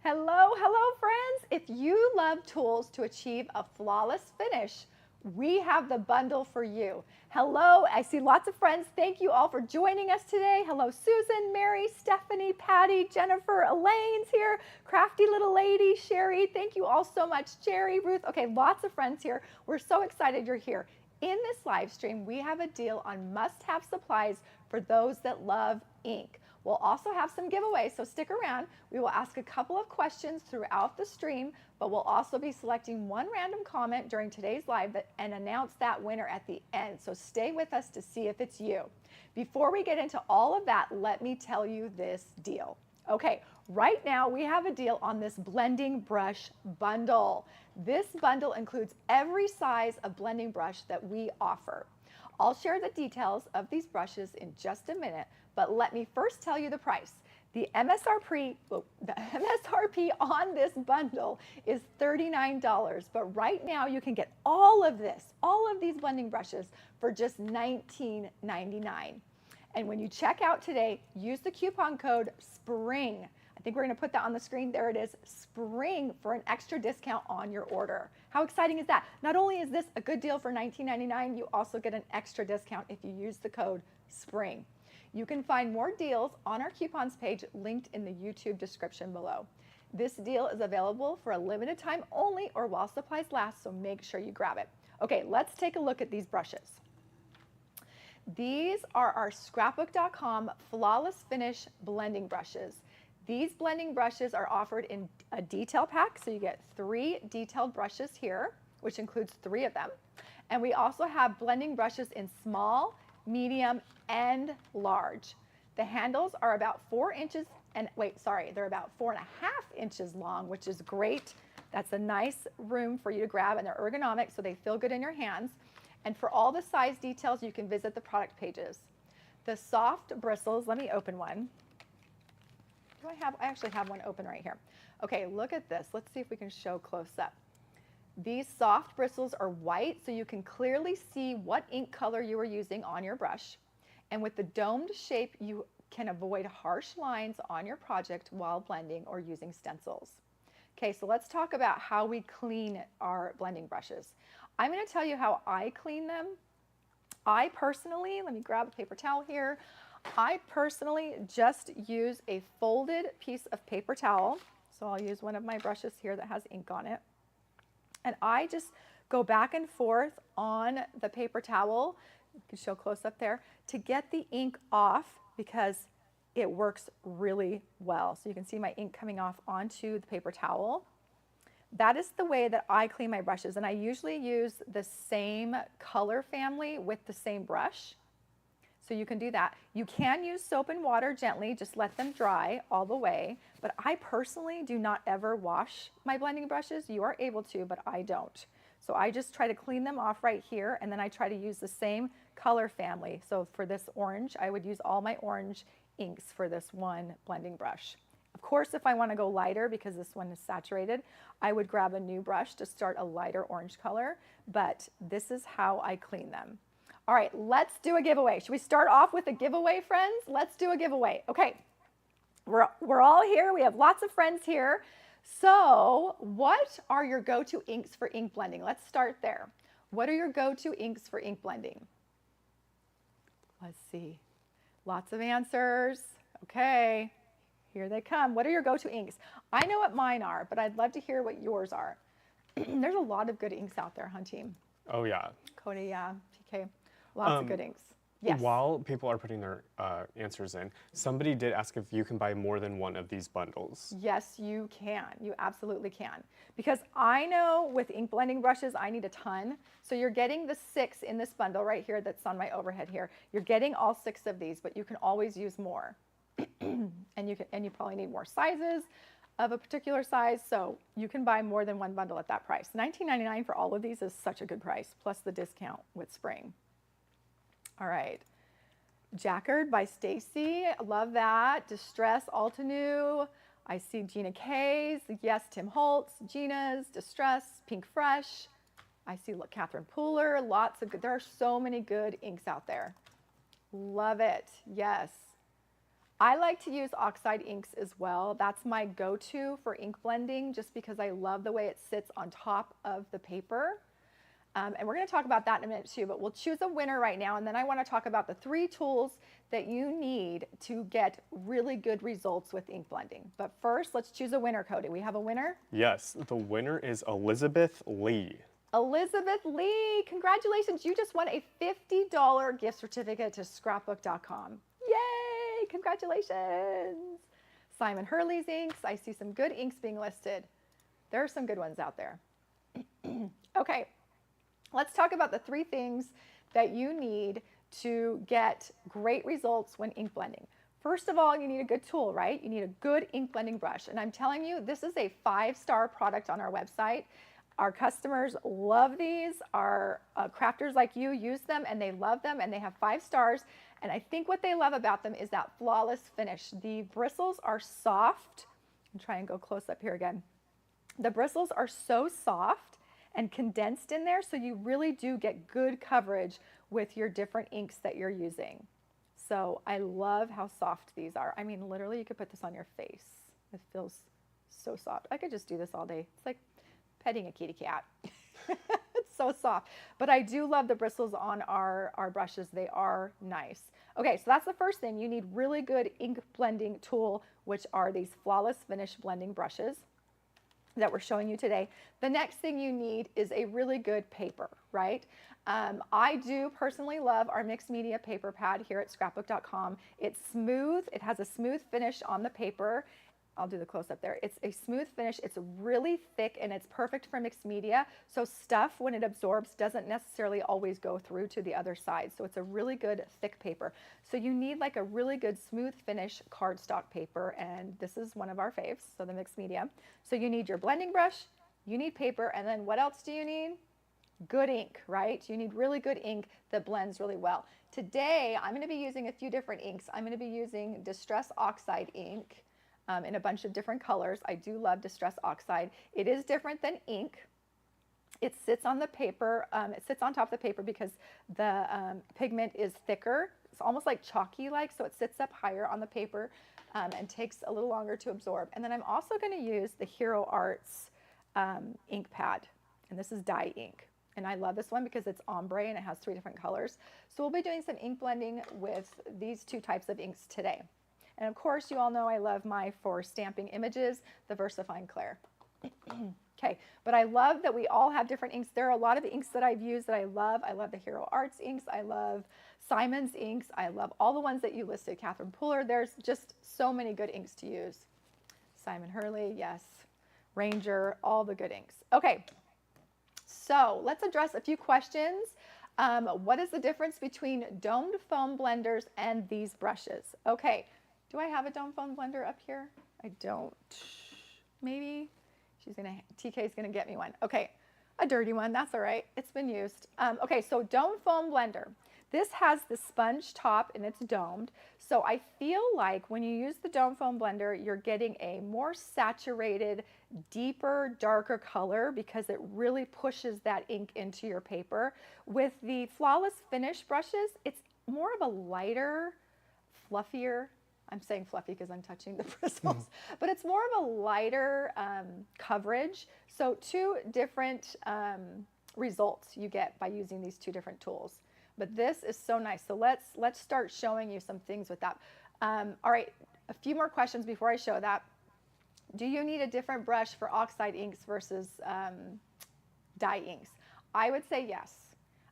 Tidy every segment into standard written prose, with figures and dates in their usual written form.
Hello, hello friends. If you love tools to achieve a flawless finish, we have the bundle for you. Hello, I see lots of friends. Thank you all for joining us today. Hello, Susan, Mary, Stephanie, Patty, Jennifer, Elaine's here, crafty little lady, Sherry. Thank you all so much. Jerry, Ruth. Okay, lots of friends here. We're so excited you're here. In this live stream, we have a deal on must-have supplies for those that love ink. We'll also have some giveaways, so stick around. We will ask a couple of questions throughout the stream, but we'll also be selecting one random comment during today's live and announce that winner at the end. So stay with us to see if it's you. Before we get into all of that, let me tell you this deal. Okay, right now we have a deal on this blending brush bundle. This bundle includes every size of blending brush that we offer. I'll share the details of these brushes in just a minute, but let me first tell you the price. The MSRP on this bundle is $39, but right now you can get all of these blending brushes for just $19.99. And when you check out today, use the coupon code SPRING. I think we're going to put that on the screen. There it is, SPRING, for an extra discount on your order. How exciting is that? Not only is this a good deal for $19.99, you also get an extra discount if you use the code SPRING. You can find more deals on our coupons page linked in the YouTube description below. This deal is available for a limited time only or while supplies last, so make sure you grab it. Okay, let's take a look at these brushes. These are our Scrapbook.com Flawless Finish blending brushes. These blending brushes are offered in a detail pack, so you get 3 detailed brushes here, which includes 3 of them. And we also have blending brushes in small, medium, and large. The handles are about 4 inches, they're about 4.5 inches long, which is great. That's a nice room for you to grab, and they're ergonomic, so they feel good in your hands. And for all the size details, you can visit the product pages. The soft bristles, let me open one. I actually have one open right here. Okay, look at this. Let's see if we can show close up. These soft bristles are white, so you can clearly see what ink color you are using on your brush. And with the domed shape, you can avoid harsh lines on your project while blending or using stencils. Okay, so let's talk about how we clean our blending brushes. I'm going to tell you how I clean them. I personally, let me grab a paper towel here. I personally just use a folded piece of paper towel. So I'll use one of my brushes here that has ink on it. And I just go back and forth on the paper towel, you can show close up there, to get the ink off because it works really well. So you can see my ink coming off onto the paper towel. That is the way that I clean my brushes, and I usually use the same color family with the same brush. So you can do that. You can use soap and water gently, just let them dry all the way. But I personally do not ever wash my blending brushes. You are able to, but I don't. So I just try to clean them off right here, and then I try to use the same color family. So for this orange, I would use all my orange inks for this one blending brush. Of course, if I want to go lighter, because this one is saturated, I would grab a new brush to start a lighter orange color, but this is how I clean them. All right, let's do a giveaway. Should we start off with a giveaway, friends? Let's do a giveaway. Okay, we're all here. We have lots of friends here. So what are your go-to inks for ink blending? Let's start there. What are your go-to inks for ink blending? Let's see. Lots of answers. Okay, here they come. What are your go-to inks? I know what mine are, but I'd love to hear what yours are. There's a lot of good inks out there, huh, team? Oh, yeah. Cody, yeah, TK. Lots of good inks. Yes. While people are putting their answers in, somebody did ask if you can buy more than one of these bundles. Yes, you can. You absolutely can. Because I know with ink blending brushes, I need a ton. So you're getting the 6 in this bundle right here that's on my overhead here. You're getting all 6 of these, but you can always use more. and you probably need more sizes of a particular size, so you can buy more than one bundle at that price. $19.99 for all of these is such a good price, plus the discount with spring. All right, Jacquard by Stacy, love that. Distress, Altenew. I see Gina K's, yes, Tim Holtz, Gina's, Distress, Pink Fresh. I see Catherine Pooler, lots of good, there are so many good inks out there. Love it, yes. I like to use oxide inks as well. That's my go-to for ink blending just because I love the way it sits on top of the paper. And we're going to talk about that in a minute too, but we'll choose a winner right now. And then I want to talk about the 3 tools that you need to get really good results with ink blending. But first, let's choose a winner, Cody. We have a winner? Yes, the winner is Elizabeth Lee. Elizabeth Lee, congratulations. You just won a $50 gift certificate to Scrapbook.com. Yay, congratulations. Simon Hurley's inks. I see some good inks being listed. There are some good ones out there. Okay. Let's talk about the 3 things that you need to get great results when ink blending. First of all, you need a good tool, right? You need a good ink blending brush. And I'm telling you, this is a 5-star product on our website. Our customers love these. Our crafters like you use them and they love them and they have 5 stars. And I think what they love about them is that flawless finish. The bristles are soft. I'll try and go close up here again. The bristles are so soft and condensed in there, so you really do get good coverage with your different inks that you're using. So I love how soft these are. I mean, literally you could put this on your face. It feels so soft. I could just do this all day. It's like petting a kitty cat. It's so soft. But I do love the bristles on our brushes. They are nice. Okay, so that's the first thing. You need really good ink blending tool, which are these flawless finish blending brushes that we're showing you today. The next thing you need is a really good paper, right? I do personally love our mixed media paper pad here at Scrapbook.com. It's smooth. It has a smooth finish on the paper. I'll do the close up there. It's a smooth finish. It's really thick and it's perfect for mixed media. So stuff, when it absorbs, doesn't necessarily always go through to the other side. So it's a really good thick paper. So you need like a really good smooth finish cardstock paper. And this is one of our faves, so the mixed media. So you need your blending brush, you need paper, and then what else do you need? Good ink, right? You need really good ink that blends really well. Today, I'm going to be using a few different inks. I'm going to be using Distress Oxide ink. In a bunch of different colors. I do love Distress Oxide. It is different than ink. It sits on the paper. It sits on top of the paper because the pigment is thicker. It's almost like chalky-like, so it sits up higher on the paper and takes a little longer to absorb. And then I'm also going to use the Hero Arts ink pad, and this is dye ink. And I love this one because it's ombre and it has 3 different colors. So we'll be doing some ink blending with these 2 types of inks today. And of course, you all know I love for stamping images, the VersaFine Clair. Okay, but I love that we all have different inks. There are a lot of inks that I've used that I love. I love the Hero Arts inks. I love Simon's inks. I love all the ones that you listed. Catherine Pooler, there's just so many good inks to use. Simon Hurley, yes. Ranger, all the good inks. Okay, so let's address a few questions. What is the difference between domed foam blenders and these brushes? Okay. Do I have a domed foam blender up here? I don't. Maybe. TK's gonna get me one. Okay, a dirty one, that's all right. It's been used. Okay, so domed foam blender. This has the sponge top and it's domed. So I feel like when you use the domed foam blender, you're getting a more saturated, deeper, darker color because it really pushes that ink into your paper. With the flawless finish brushes, it's more of a lighter, fluffier, I'm saying fluffy because I'm touching the bristles, but it's more of a lighter coverage. So 2 different results you get by using these 2 different tools. But this is so nice. So let's start showing you some things with that. All right, a few more questions before I show that. Do you need a different brush for oxide inks versus dye inks? I would say yes.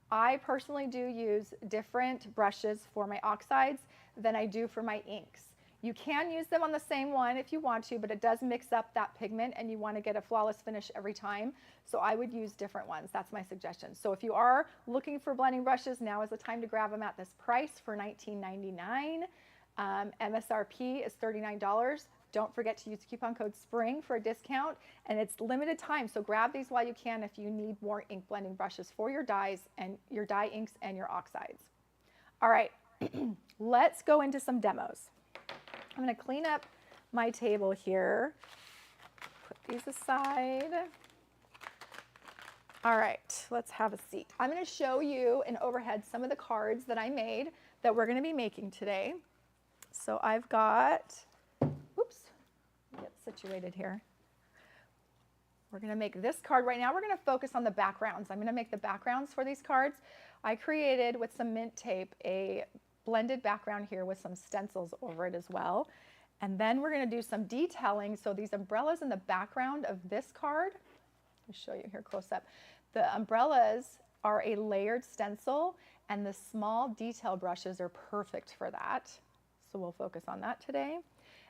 I personally do use different brushes for my oxides than I do for my inks. You can use them on the same one if you want to, but it does mix up that pigment and you want to get a flawless finish every time. So I would use different ones. That's my suggestion. So if you are looking for blending brushes, now is the time to grab them at this price for $19.99. MSRP is $39. Don't forget to use coupon code SPRING for a discount, and it's limited time. So grab these while you can if you need more ink blending brushes for your dyes and your dye inks and your oxides. All right, let's go into some demos. I'm going to clean up my table here, put these aside. All right, let's have a seat. I'm going to show you in overhead some of the cards that I made that we're going to be making today. So I've got, oops, get situated here. We're going to make this card right now. We're going to focus on the backgrounds. I'm going to make the backgrounds for these cards. I created with some mint tape a blended background here with some stencils over it as well. And then we're going to do some detailing. So these umbrellas in the background of this card, let me show you here close up. The umbrellas are a layered stencil, and the small detail brushes are perfect for that. So we'll focus on that today.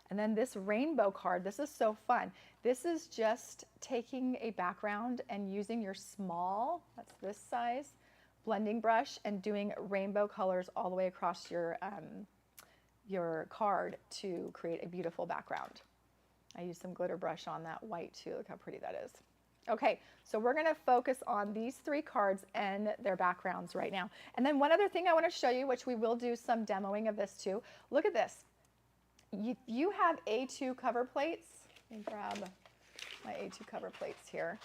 And then this rainbow card, this is so fun. This is just taking a background and using your small, that's this size, blending brush and doing rainbow colors all the way across your card to create a beautiful background. I used some glitter brush on that white too. Look how pretty that is. Okay, so we're gonna focus on these 3 cards and their backgrounds right now. And then one other thing I wanna show you, which we will do some demoing of this too. Look at this. You have A2 cover plates. Let me grab my A2 cover plates here.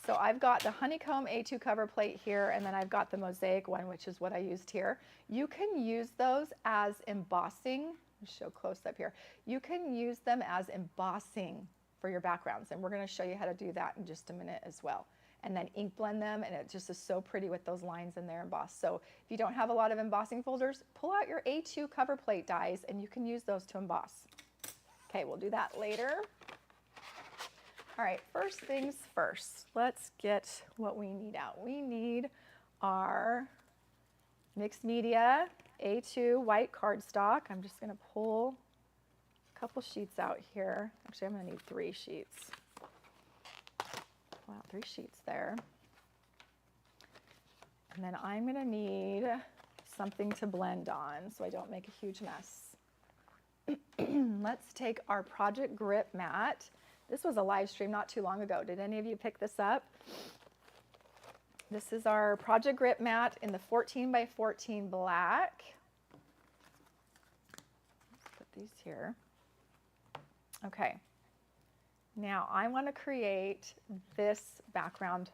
So I've got the honeycomb A2 cover plate here, and then I've got the mosaic one, which is what I used here. You can use those as embossing. I'll show close up here. You can use them as embossing for your backgrounds, and we're going to show you how to do that in just a minute as well. And then ink blend them, and it just is so pretty with those lines in there embossed. So if you don't have a lot of embossing folders, pull out your A2 cover plate dies, and you can use those to emboss. Okay, we'll do that later. All right, first things first, let's get what we need out. We need our mixed media A2 white cardstock. I'm just going to pull a couple sheets out here. Actually, I'm going to need 3 sheets. Pull out 3 sheets there. And then I'm going to need something to blend on so I don't make a huge mess. Let's take our project grip mat. This was a live stream not too long ago. Did any of you pick this up? This is our project grip mat in the 14 by 14 black. Let's put these here. Okay. Now I want to create this background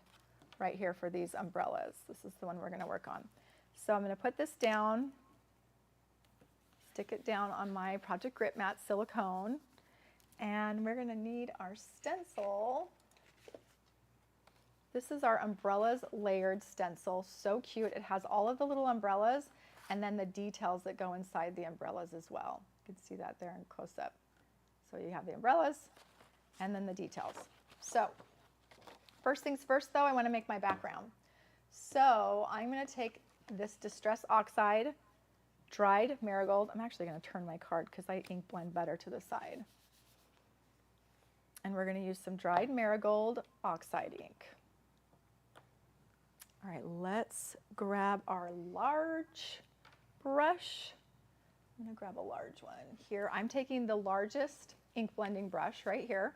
right here for these umbrellas. This is the one we're going to work on. So I'm going to put this down, stick it down on my project grip mat silicone. And we're going to need our stencil. This is our umbrellas layered stencil. So cute. It has all of the little umbrellas and then the details that go inside the umbrellas as well. You can see that there in close up. So you have the umbrellas and then the details. So first things first though, I want to make my background. So I'm going to take this Distress Oxide dried marigold. I'm actually going to turn my card because I ink blend better to the side. And we're going to use some dried marigold oxide ink. All right, let's grab our large brush. I'm going to grab a large one here. I'm taking the largest ink blending brush right here.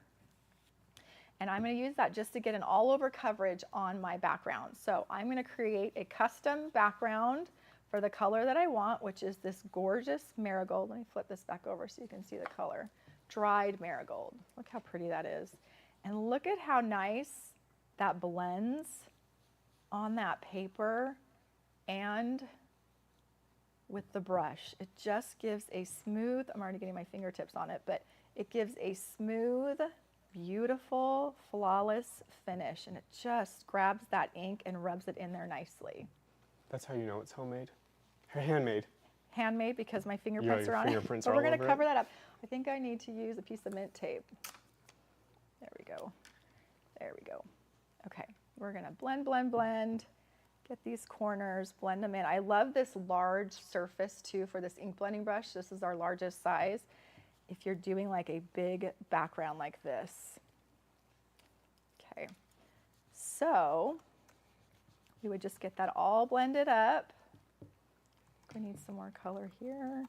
And I'm going to use that just to get an all over coverage on my background. So I'm going to create a custom background for the color that I want, which is this gorgeous marigold. Let me flip this back over so you can see the color. Dried marigold. Look how pretty that is. And look at how nice that blends on that paper and with the brush. It just gives a smooth, I'm already getting my fingertips on it, but it gives a smooth, beautiful, flawless finish. And it just grabs that ink and rubs it in there nicely. That's how you know it's homemade? Handmade. Handmade because my fingerprints are on fingerprints it. are But we're all going to over cover it. that up. I think I need to use a piece of mint tape. There we go. There we go. Okay, we're going to blend, blend, blend. Get these corners, blend them in. I love this large surface too for this ink blending brush. This is our largest size. If you're doing like a big background like this. Okay, so we would just get that all blended up. We need some more color here,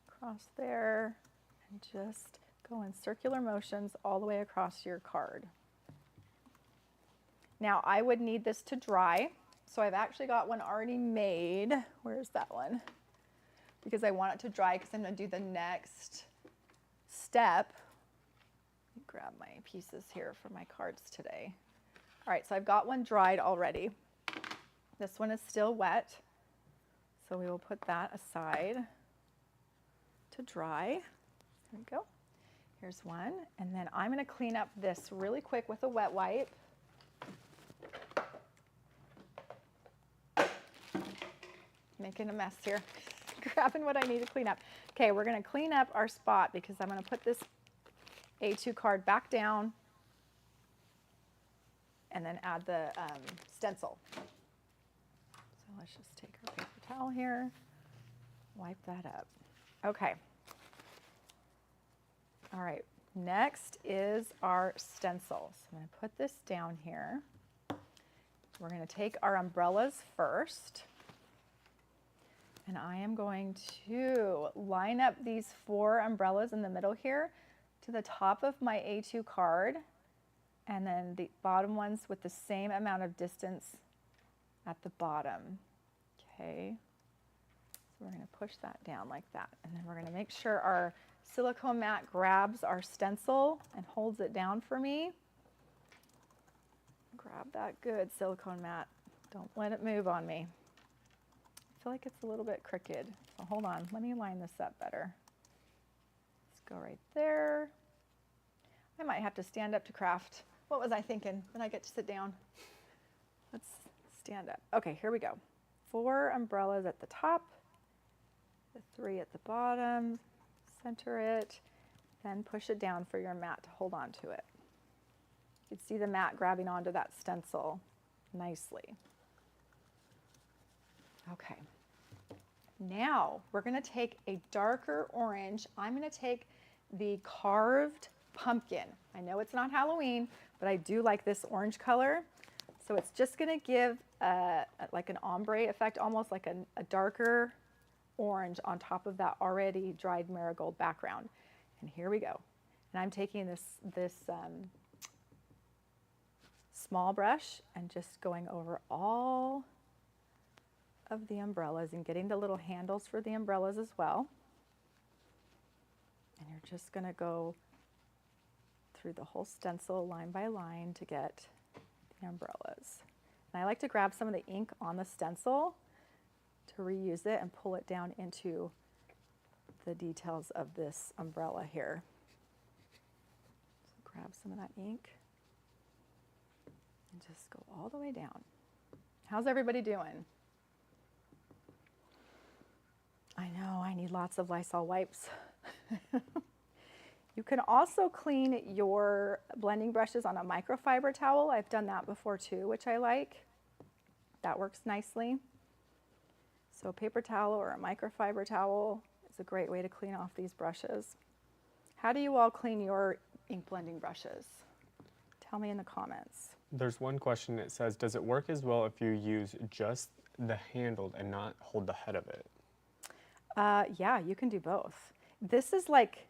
across there, and just go in circular motions all the way across your card. Now I would need this to dry, so I've actually got one already made. Where's that one? Because I want it to dry because I'm going to do the next step. Let me grab my pieces here for my cards today. All right, so I've got one dried already. This one is still wet. So we will put that aside. to dry. There we go. Here's one. And then I'm going to clean up this really quick with a wet wipe. Making a mess here. Grabbing what I need to clean up. Okay, we're going to clean up our spot because I'm going to put this A2 card back down and then add the stencil. So let's just take our paper towel here, wipe that up. Okay. All right, next is our stencil. So I'm going to put this down here. We're going to take our umbrellas first. And I am going to line up these 4 umbrellas in the middle here to the top of my A2 card, and then the bottom ones with the same amount of distance at the bottom. Okay, so we're going to push that down like that, and then we're going to make sure our silicone mat grabs our stencil and holds it down for me. Grab that good, silicone mat. Don't let it move on me. I feel like it's a little bit crooked, so hold on, let me line this up better. Let's go right there. I might have to stand up to craft. What was I thinking? Then I get to sit down. Let's stand up. Okay, here we go. 4 umbrellas at the top, the 3 at the bottom, center it, then push it down for your mat to hold on to it. You can see the mat grabbing onto that stencil nicely. Okay, now we're going to take a darker orange. I'm going to take the carved pumpkin. I know it's not Halloween, but I do like this orange color. So it's just going to give like an ombre effect, almost like a darker orange on top of that already dried marigold background. And here we go. And I'm taking this small brush and just going over all of the umbrellas and getting the little handles for the umbrellas as well. And you're just going to go through the whole stencil line by line to get the umbrellas. And I like to grab some of the ink on the stencil to reuse it and pull it down into the details of this umbrella here. So grab some of that ink and just go all the way down. How's everybody doing? I know, I need lots of Lysol wipes. You can also clean your blending brushes on a microfiber towel. I've done that before too, which I like. That works nicely. So a paper towel or a microfiber towel is a great way to clean off these brushes. How do you all clean your ink blending brushes? Tell me in the comments. There's one question that says, does it work as well if you use just the handle and not hold the head of it? Yeah, you can do both. This is like,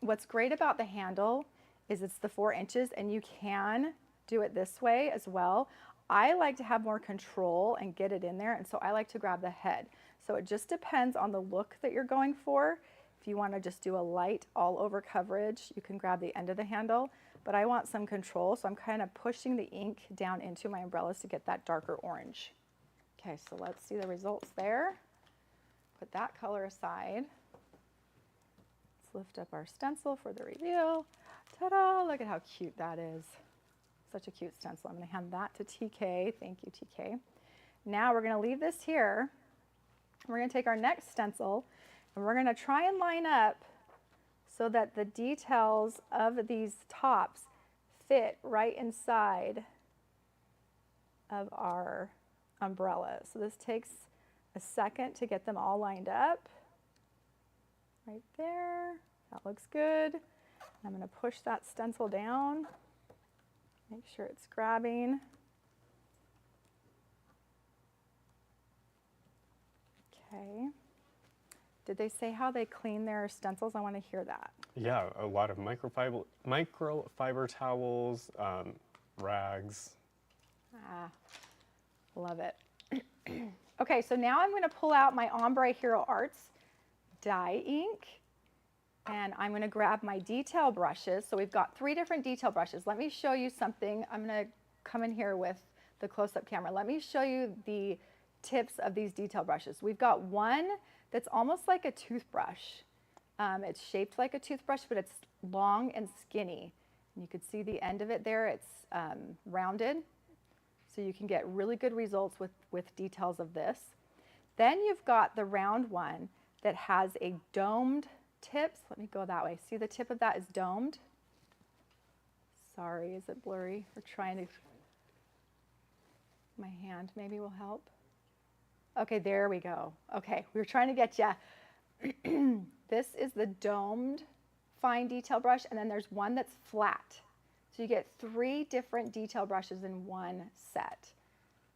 what's great about the handle is it's the 4 inches and you can do it this way as well. I like to have more control and get it in there, and so I like to grab the head. So it just depends on the look that you're going for. If you want to just do a light all over coverage, you can grab the end of the handle, but I want some control, so I'm kind of pushing the ink down into my umbrellas to get that darker orange. Okay, so let's see the results there. Put that color aside. Let's lift up our stencil for the reveal. Ta-da, look at how cute that is. Such a cute stencil. I'm going to hand that to TK. Thank you, TK. Now we're going to leave this here. We're going to take our next stencil and we're going to try and line up so that the details of these tops fit right inside of our umbrella. So this takes a second to get them all lined up. Right there. That looks good. I'm going to push that stencil down. Make sure it's grabbing. Okay. Did they say how they clean their stencils? I want to hear that. Yeah, a lot of microfiber towels, rags. Ah, love it. Okay, so now I'm going to pull out my Ombre Hero Arts dye ink. And I'm going to grab my detail brushes. So we've got 3 different detail brushes. Let me show you something. I'm going to come in here with the close-up camera. Let me show you the tips of these detail brushes. We've got one that's almost like a toothbrush. It's shaped like a toothbrush, but it's long and skinny. And you can see the end of it there. It's rounded, so you can get really good results with details of this. Then you've got the round one that has a domed tip. Let me go that way. See, the tip of that is domed. Sorry, is it blurry? We're trying to, my hand maybe will help. Okay, there we go. Okay, we were trying to get you. This is the domed fine detail brush, and then there's one that's flat. So you get 3 different detail brushes in one set.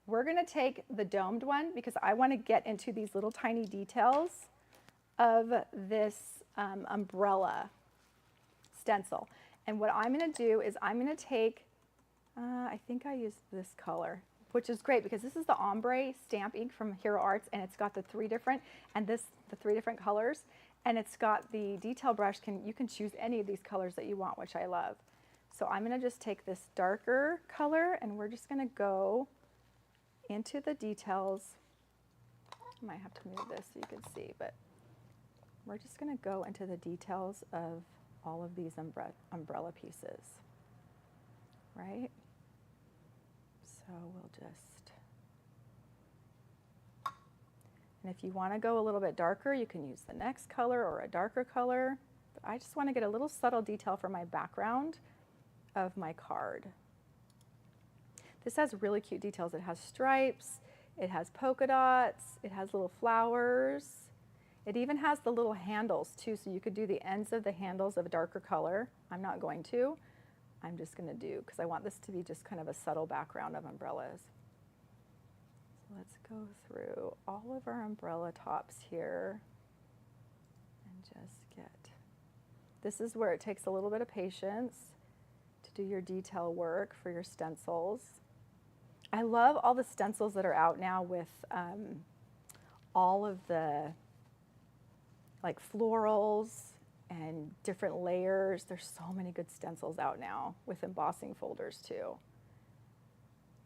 We're gonna take the domed one because I wanna get into these little tiny details of this umbrella stencil. And what I'm gonna do is I'm gonna take, I think I used this color, which is great because this is the Ombre stamp ink from Hero Arts, and it's got the 3 different, and the 3 different colors, and it's got the detail brush, you can choose any of these colors that you want, which I love. So I'm gonna just take this darker color, and we're just gonna go into the details. I might have to move this so you can see, but we're just gonna go into the details of all of these umbrella pieces, right? So we'll just, and if you want to go a little bit darker, you can use the next color or a darker color. But I just want to get a little subtle detail for my background of my card. This has really cute details. It has stripes, it has polka dots, it has little flowers. It even has the little handles too, so you could do the ends of the handles of a darker color. I'm not going to. I'm just going to do, because I want this to be just kind of a subtle background of umbrellas. So let's go through all of our umbrella tops here and just get, this is where it takes a little bit of patience to do your detail work for your stencils. I love all the stencils that are out now with all of the like florals and different layers. There's so many good stencils out now with embossing folders too.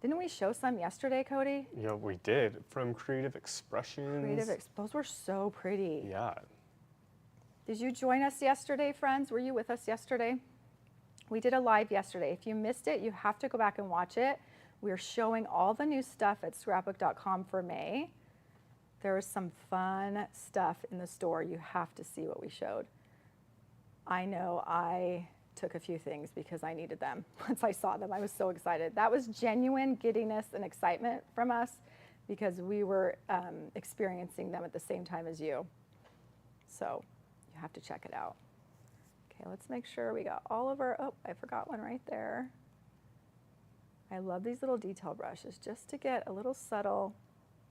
Didn't we show some yesterday, Cody? Yeah, we did. From Creative Expressions. Those were so pretty. Yeah. Did you join us yesterday, friends? Were you with us yesterday? We did a live yesterday. If you missed it, you have to go back and watch it. We're showing all the new stuff at Scrapbook.com for May. There was some fun stuff in the store. You have to see what we showed. I know I took a few things because I needed them. Once I saw them, I was so excited. That was genuine giddiness and excitement from us because we were experiencing them at the same time as you. So you have to check it out. Okay, let's make sure we got all of our, oh, I forgot one right there. I love these little detail brushes just to get a little subtle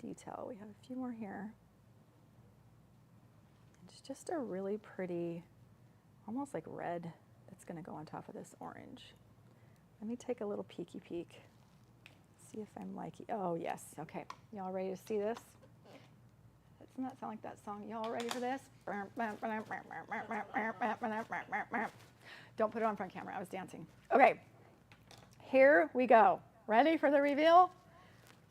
detail. We have a few more here. It's just a really pretty, almost like red that's going to go on top of this orange. Let me take a little peeky peek. See if I'm liking, oh yes, okay. Y'all ready to see this? Doesn't that sound like that song? Y'all ready for this? Don't put it on front camera, I was dancing. Okay, here we go. Ready for the reveal?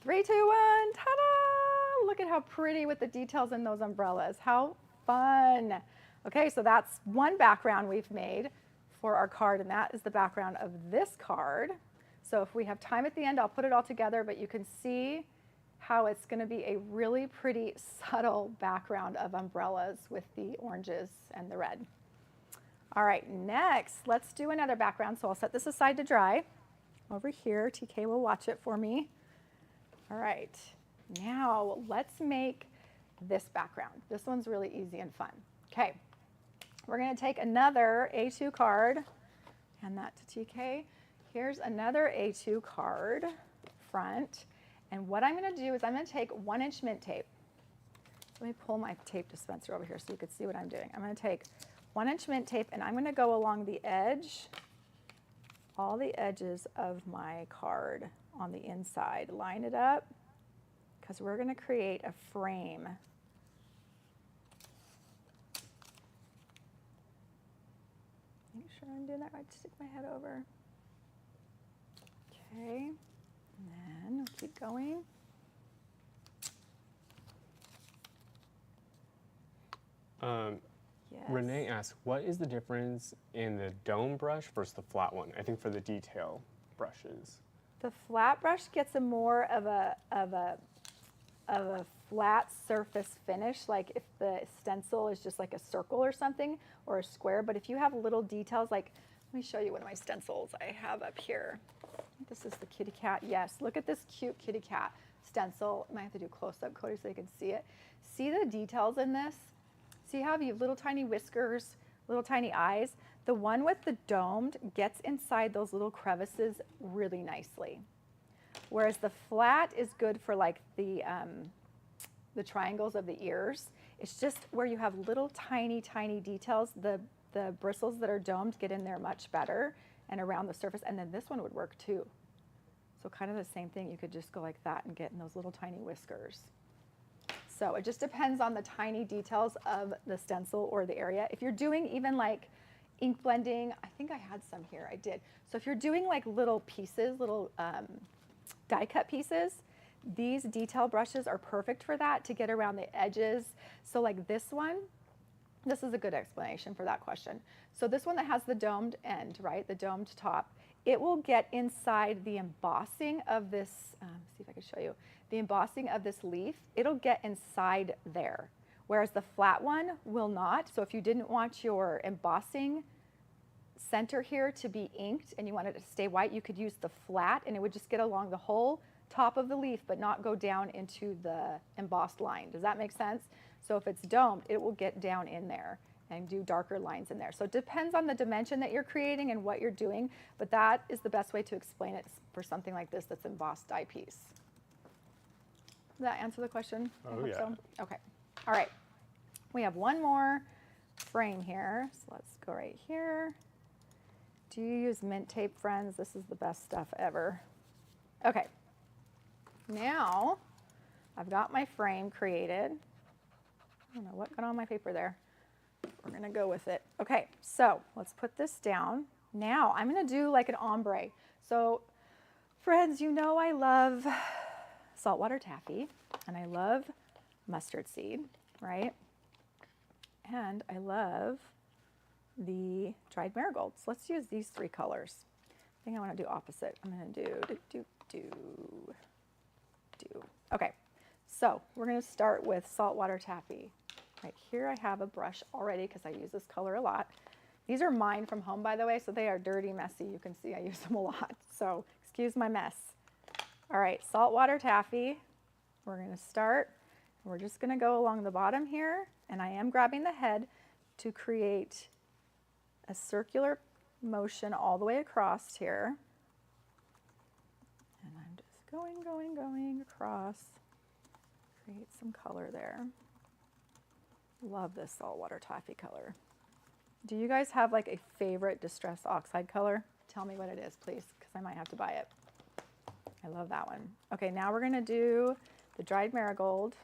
3, 2, 1, ta-da! Look at how pretty with the details in those umbrellas. How fun. Okay, so that's one background we've made for our card, and that is the background of this card. So if we have time at the end, I'll put it all together, but you can see how it's gonna be a really pretty subtle background of umbrellas with the oranges and the red. All right, next, let's do another background. So I'll set this aside to dry. Over here, TK will watch it for me. All right, now let's make this background. This one's really easy and fun. Okay, we're gonna take another A2 card, hand that to TK. Here's another A2 card, front. And what I'm gonna do is I'm gonna take 1-inch mint tape. Let me pull my tape dispenser over here so you can see what I'm doing. I'm gonna take 1-inch mint tape and I'm gonna go along the edge, all the edges of my card on the inside. Line it up, because we're gonna create a frame. Make sure I'm doing that right, stick my head over. Okay, and then we'll keep going. Yes. Renee asks, what is the difference in the dome brush versus the flat one? I think for the detail brushes. The flat brush gets a more of a flat surface finish, like if the stencil is just like a circle or something, or a square. But if you have little details, like, let me show you one of my stencils I have up here. I think this is the kitty cat. Yes, look at this cute kitty cat stencil. I might have to do close up, Cody, so you can see it. See the details in this? See how you have little tiny whiskers, little tiny eyes? The one with the domed gets inside those little crevices really nicely. Whereas the flat is good for like the triangles of the ears. It's just where you have little tiny, tiny details. The bristles that are domed get in there much better and around the surface. And then this one would work too. So kind of the same thing. You could just go like that and get in those little tiny whiskers. So it just depends on the tiny details of the stencil or the area. If you're doing even like ink blending, I think I had some here, I did. So if you're doing like little pieces, little die cut pieces, these detail brushes are perfect for that, to get around the edges. So like this one, this is a good explanation for that question. So this one that has the domed end, right, the domed top, it will get inside the embossing of this, see if I can show you, the embossing of this leaf, it'll get inside there, whereas the flat one will not. So if you didn't want your embossing center here to be inked and you wanted it to stay white, you could use the flat and it would just get along the whole top of the leaf but not go down into the embossed line. Does that make sense? So if it's domed, it will get down in there and do darker lines in there. So it depends on the dimension that you're creating and what you're doing, but that is the best way to explain it for something like this that's embossed die piece. Does that answer the question? Oh, I hope yeah. so. Okay. All right. We have one more frame here. So let's go right here. Do you use mint tape, friends? This is the best stuff ever. Okay. Now I've got my frame created. I don't know what got on my paper there. We're going to go with it. Okay, so let's put this down. Now I'm going to do like an ombre. So friends, you know I love saltwater taffy and I love mustard seed, right? And I love the dried marigolds. Let's use these three colors. I think I want to do opposite. I'm going to do. Okay, so we're going to start with saltwater taffy. Right here I have a brush already because I use this color a lot. These are mine from home, by the way, so they are dirty, messy. You can see I use them a lot, so excuse my mess. All right, saltwater taffy. We're going to start. We're just going to go along the bottom here, and I am grabbing the head to create a circular motion all the way across here. And I'm just going across, create some color there. Love this saltwater taffy color. Do you guys have like a favorite Distress Oxide color? Tell me what it is, please, because I might have to buy it. I love that one. Okay, now we're going to do the dried marigold.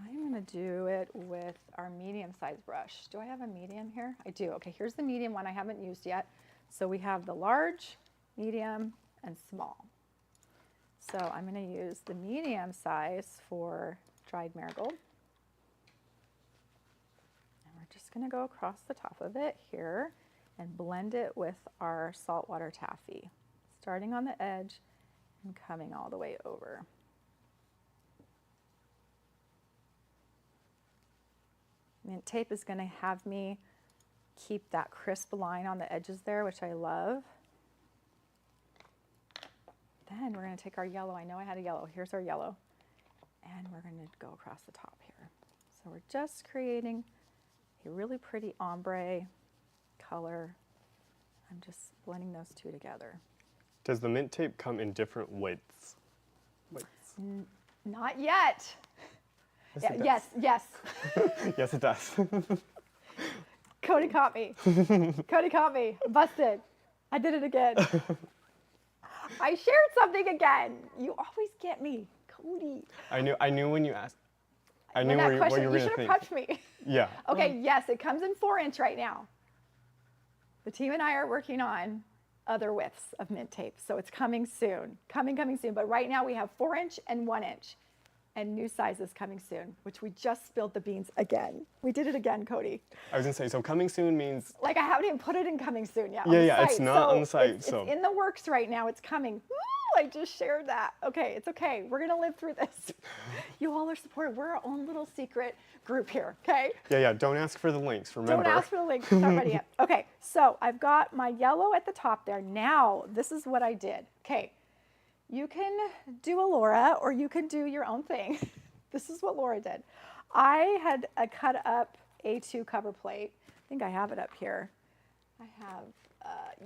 I'm going to do it with our medium-sized brush. Do I have a medium here? I do. Okay, here's the medium one I haven't used yet. So we have the large, medium, and small. So I'm going to use the medium size for dried marigold. And we're just going to go across the top of it here and blend it with our saltwater taffy, starting on the edge and coming all the way over. Mint tape is going to have me keep that crisp line on the edges there, which I love. Then we're going to take our yellow. I know I had a yellow. Here's our yellow. And we're going to go across the top here. So we're just creating a really pretty ombre color. I'm just blending those two together. Does the mint tape come in different widths? Not yet. Yes, it does. Yes. Yes, it does. Cody caught me. Cody caught me. Busted. I did it again. I shared something again. You always get me, Cody. I knew when you asked. I knew When what that you question, were you going to should have think. prepped me. Yeah. Okay, yes, it comes in 4-inch right now. The team and I are working on other widths of mint tape, so it's coming soon. Coming soon. But right now we have 4-inch and 1-inch. and new sizes coming soon, which we just spilled the beans again. We did it again, Cody. I was gonna say, so coming soon means. Like I haven't even put it in coming soon yet. Yeah, it's not on the site. It's in the works right now. It's coming. Woo, I just shared that. Okay, it's okay. We're gonna live through this. You all are supported. We're our own little secret group here, okay? Yeah, don't ask for the links, remember. Don't ask for the links, it's not ready yet. Okay, so I've got my yellow at the top there. Now, this is what I did. Okay, you can do a Laura or you can do your own thing. This is what Laura did. I had cut up A2 cover plate. I think I have it up here. I have,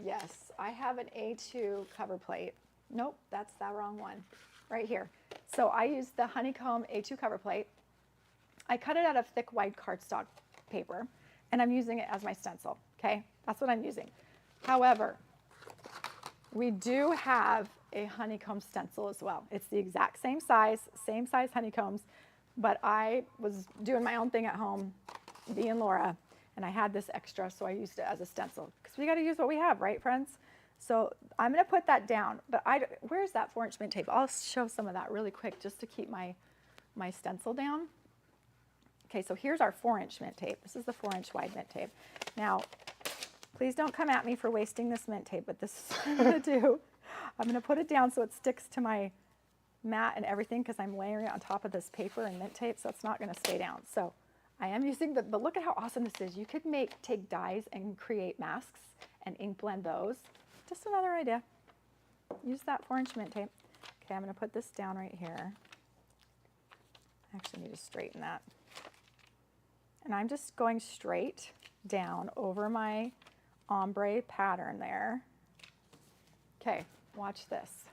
yes, I have an A2 cover plate. Nope, that's the wrong one. Right here. So I used the honeycomb A2 cover plate. I cut it out of thick white cardstock paper, and I'm using it as my stencil, okay? That's what I'm using. However, we do have a honeycomb stencil as well. It's the exact same size honeycombs, but I was doing my own thing at home, being Laura, and I had this extra, so I used it as a stencil, because we gotta use what we have, right, friends? So I'm gonna put that down, but where's that 4-inch mint tape? I'll show some of that really quick just to keep my stencil down. Okay, so here's our 4-inch mint tape. This is the 4-inch wide mint tape. Now, please don't come at me for wasting this mint tape, but this is what I'm gonna do. I'm gonna put it down so it sticks to my mat and everything because I'm layering it on top of this paper and mint tape, so it's not gonna stay down. So I am using but look at how awesome this is. You could take dies and create masks and ink blend those. Just another idea. Use that 4-inch mint tape. Okay, I'm gonna put this down right here. I actually need to straighten that. And I'm just going straight down over my ombre pattern there. Okay, watch this.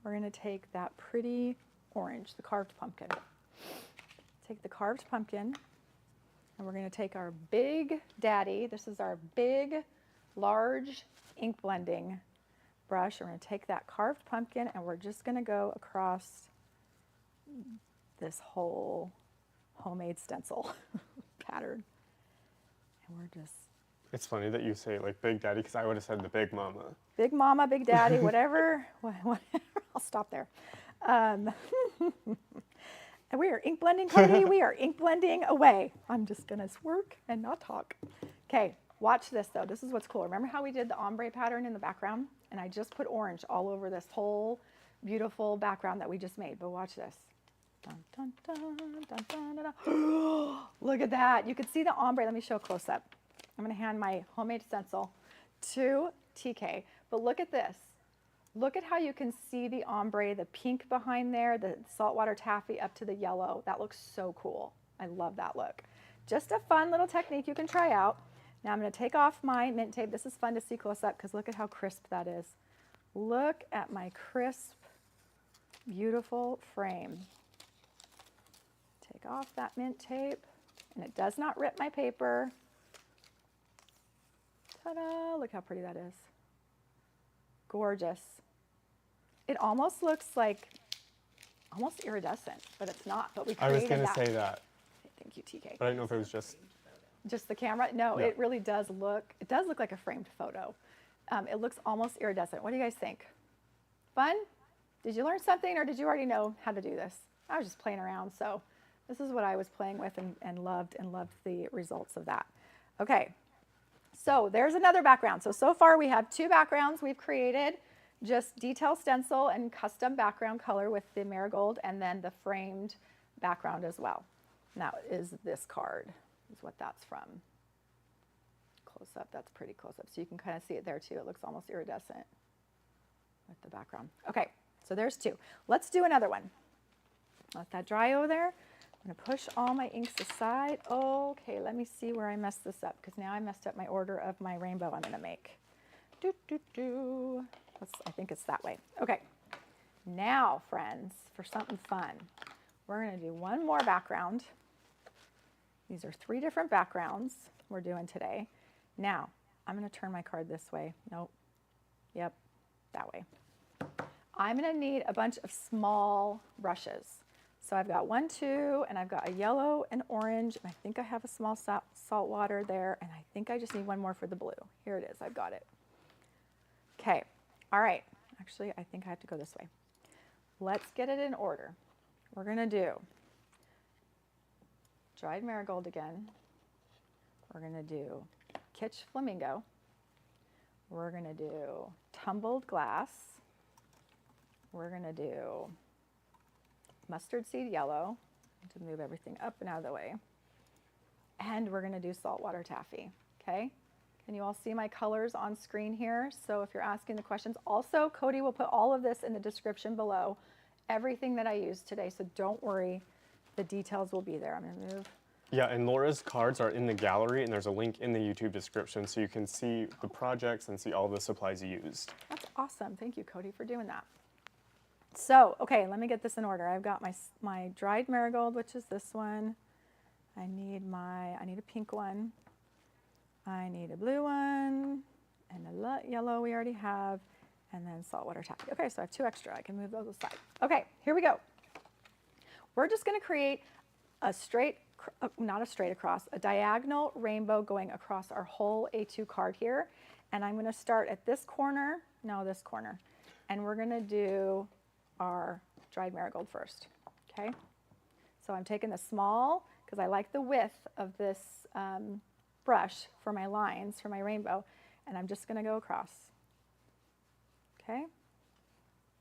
We're gonna take that pretty orange, the carved pumpkin. Take the carved pumpkin, and we're gonna take our big daddy. This is our big, large ink blending brush. We're gonna take that carved pumpkin, and we're just gonna go across this whole homemade stencil pattern. And we're just... It's funny that you say like Big Daddy, because I would have said the Big Mama. Big Mama, Big Daddy, whatever. Whatever. I'll stop there. And we are ink blending, Cody. We are ink blending away. I'm just going to work and not talk. Okay, watch this though. This is what's cool. Remember how we did the ombre pattern in the background? And I just put orange all over this whole beautiful background that we just made. But watch this. Dun, dun, dun, dun, dun, dun, dun. Look at that. You can see the ombre. Let me show a close up. I'm going to hand my homemade stencil to TK. But look at this. Look at how you can see the ombre, the pink behind there, the saltwater taffy up to the yellow. That looks so cool. I love that look. Just a fun little technique you can try out. Now I'm going to take off my mint tape. This is fun to see close up because look at how crisp that is. Look at my crisp, beautiful frame. Take off that mint tape, and it does not rip my paper. Ta-da! Look how pretty that is. Gorgeous. It almost looks like almost iridescent, but it's not. But we created that. I was going to say that. Thank you, TK. But I don't know if it was just the camera. No, yeah. It really does look. It does look like a framed photo. It looks almost iridescent. What do you guys think? Fun? Did you learn something, or did you already know how to do this? I was just playing around, so this is what I was playing with and loved the results of that. Okay. So there's another background. So far we have 2 backgrounds we've created, just detail stencil and custom background color with the marigold, and then the framed background as well. Now is this card, is what that's from. Close up, that's pretty close up. So you can kind of see it there too. It looks almost iridescent with the background. Okay, so there's 2. Let's do another one. Let that dry over there. I'm going to push all my inks aside. Okay, let me see where I messed this up, because now I messed up my order of my rainbow I'm going to make. I think it's that way. Okay, now friends, for something fun, we're going to do one more background. These are 3 different backgrounds we're doing today. Now, I'm going to turn my card this way. Nope. Yep, that way. I'm going to need a bunch of small brushes. So I've got 1, 2, and I've got a yellow and orange, and I think I have a small salt water there, and I think I just need 1 more for the blue. Here it is, I've got it. Okay, all right. Actually, I think I have to go this way. Let's get it in order. We're gonna do dried marigold again. We're going to do kitsch flamingo. We're going to do tumbled glass. We're going to do mustard seed yellow to move everything up and out of the way. And we're going to do saltwater taffy, okay? Can you all see my colors on screen here? So if you're asking the questions, also Cody will put all of this in the description below, everything that I used today, so don't worry, the details will be there. I'm going to move. Yeah, and Laura's cards are in the gallery, and there's a link in the YouTube description so you can see the projects and see all the supplies you used. That's awesome. Thank you, Cody, for doing that. So, okay, let me get this in order. I've got my dried marigold, which is this one. I need a pink one. I need a blue one, and a yellow we already have, and then saltwater taffy. Okay, so I have 2 extra. I can move those aside. Okay, here we go. We're just going to create a diagonal rainbow going across our whole A2 card here. And I'm going to start at this corner, this corner. And we're going to do our dried marigold first, okay? So I'm taking the small, because I like the width of this brush for my lines, for my rainbow, and I'm just going to go across, okay?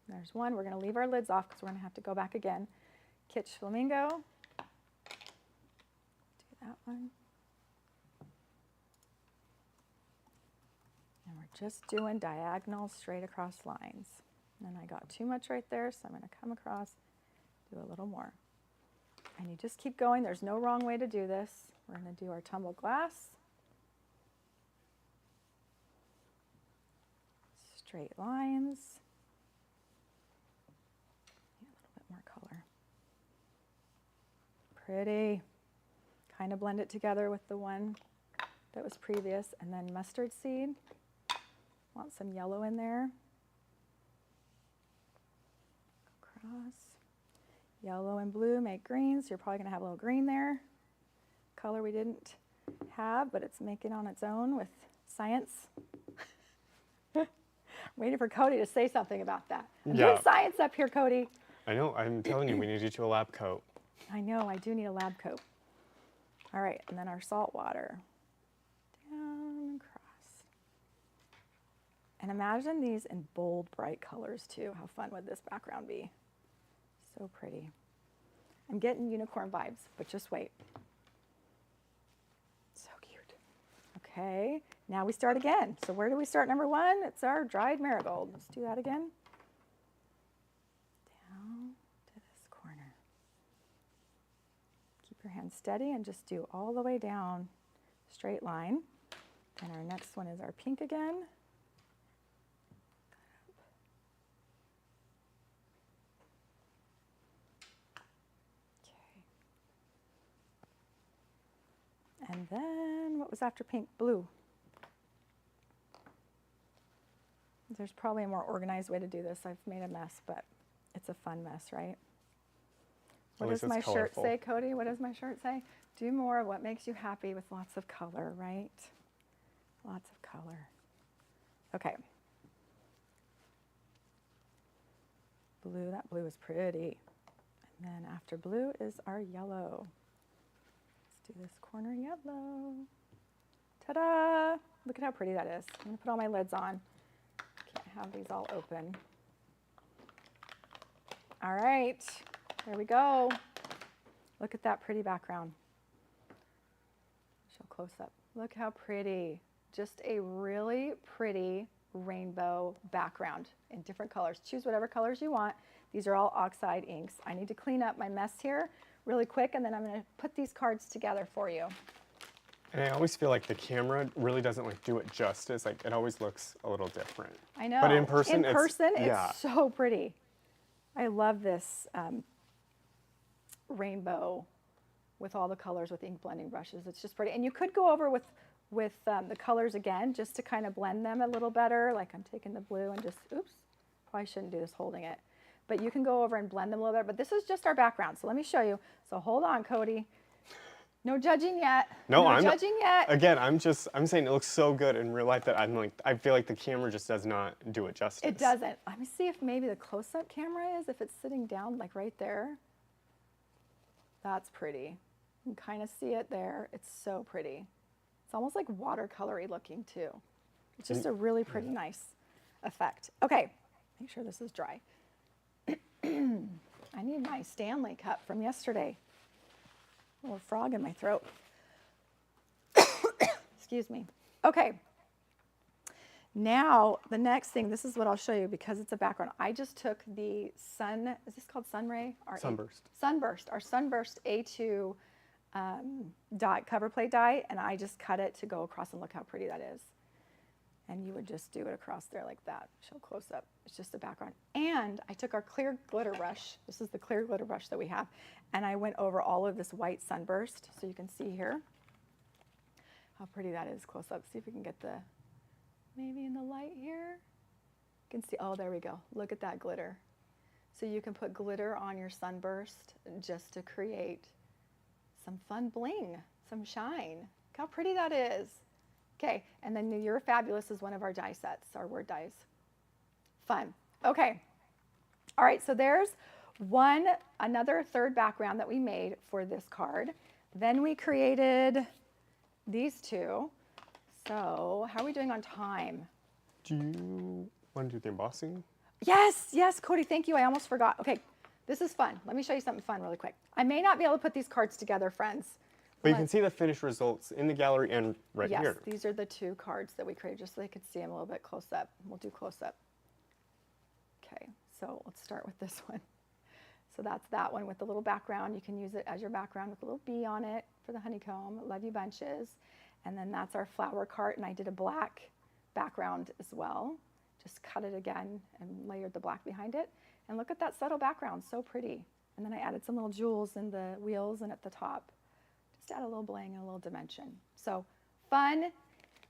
There's one. We're going to leave our lids off because we're going to have to go back again. Kitsch flamingo. Do that one. And we're just doing diagonal straight across lines. And I got too much right there, so I'm going to come across, do a little more. And you just keep going. There's no wrong way to do this. We're going to do our tumbled glass. Straight lines. Need a little bit more color. Pretty. Kind of blend it together with the one that was previous. And then mustard seed. Want some yellow in there. Across. Yellow and blue make green, so you're probably going to have a little green there. Color we didn't have, but it's making on its own with science. I'm waiting for Cody to say something about that. I'm doing science up here, Cody. I know. I'm telling you, we need you to a lab coat. I know. I do need a lab coat. All right, and then our salt water. Down and across. And imagine these in bold, bright colors, too. How fun would this background be? So pretty. I'm getting unicorn vibes, but just wait. So cute. Okay, now we start again. So where do we start? Number 1, it's our dried marigold. Let's do that again. Down to this corner. Keep your hand steady and just do all the way down, straight line. And our next one is our pink again. And then, what was after pink? Blue. There's probably a more organized way to do this. I've made a mess, but it's a fun mess, right? What does my shirt say, Cody? What does my shirt say? Do more of what makes you happy with lots of color, right? Lots of color. Okay. Blue, that blue is pretty. And then after blue is our yellow. Do this corner yellow. Ta-da! Look at how pretty that is. I'm going to put all my lids on. Can't have these all open. All right, there we go. Look at that pretty background. Show close up. Look how pretty. Just a really pretty rainbow background in different colors. Choose whatever colors you want. These are all oxide inks. I need to clean up my mess here really quick, and then I'm going to put these cards together for you. And I always feel like the camera really doesn't do it justice. Like, it always looks a little different. I know. But in person, it's so pretty. I love this rainbow with all the colors with ink blending brushes. It's just pretty. And you could go over with the colors again just to kind of blend them a little better. Like I'm taking the blue and just, oops, probably shouldn't do this holding it. But you can go over and blend them a little bit. But this is just our background. So let me show you. So hold on, Cody. No judging yet. No, I'm judging yet. Again, I'm saying it looks so good in real life that I feel like the camera just does not do it justice. It doesn't. Let me see if maybe the close-up camera is, if it's sitting down like right there. That's pretty. You can kind of see it there. It's so pretty. It's almost like watercolory looking too. It's just a really pretty, nice effect. Okay, make sure this is dry. I need my Stanley cup from yesterday. A little frog in my throat. Excuse me. Okay. Now, the next thing, this is what I'll show you because it's a background. I just took the is this called Sunray? Sunburst. Our Sunburst A2 cover plate die, and I just cut it to go across, and look how pretty that is. And you would just do it across there like that. Show close up. It's just a background. And I took our clear glitter brush. This is the clear glitter brush that we have. And I went over all of this white Sunburst. So you can see here how pretty that is close up. See if we can get maybe in the light here. You can see, oh, there we go. Look at that glitter. So you can put glitter on your Sunburst just to create some fun bling, some shine. Look how pretty that is. Okay, and then You're Fabulous is one of our die sets, our word dies. Fun. Okay. All right, so there's another third background that we made for this card. Then we created these two. So how are we doing on time? Do you want to do the embossing? Yes, Cody, thank you. I almost forgot. Okay, this is fun. Let me show you something fun really quick. I may not be able to put these cards together, friends. But you can see the finished results in the gallery and right here. Yes, these are the two cards that we created just so they could see them a little bit close up. We'll do close up. Okay, so let's start with this one. So that's that one with the little background. You can use it as your background with a little bee on it for the honeycomb. Love You Bunches. And then that's our flower cart, and I did a black background as well. Just cut it again and layered the black behind it. And look at that subtle background, so pretty. And then I added some little jewels in the wheels and at the top. Just add a little bling and a little dimension. So fun,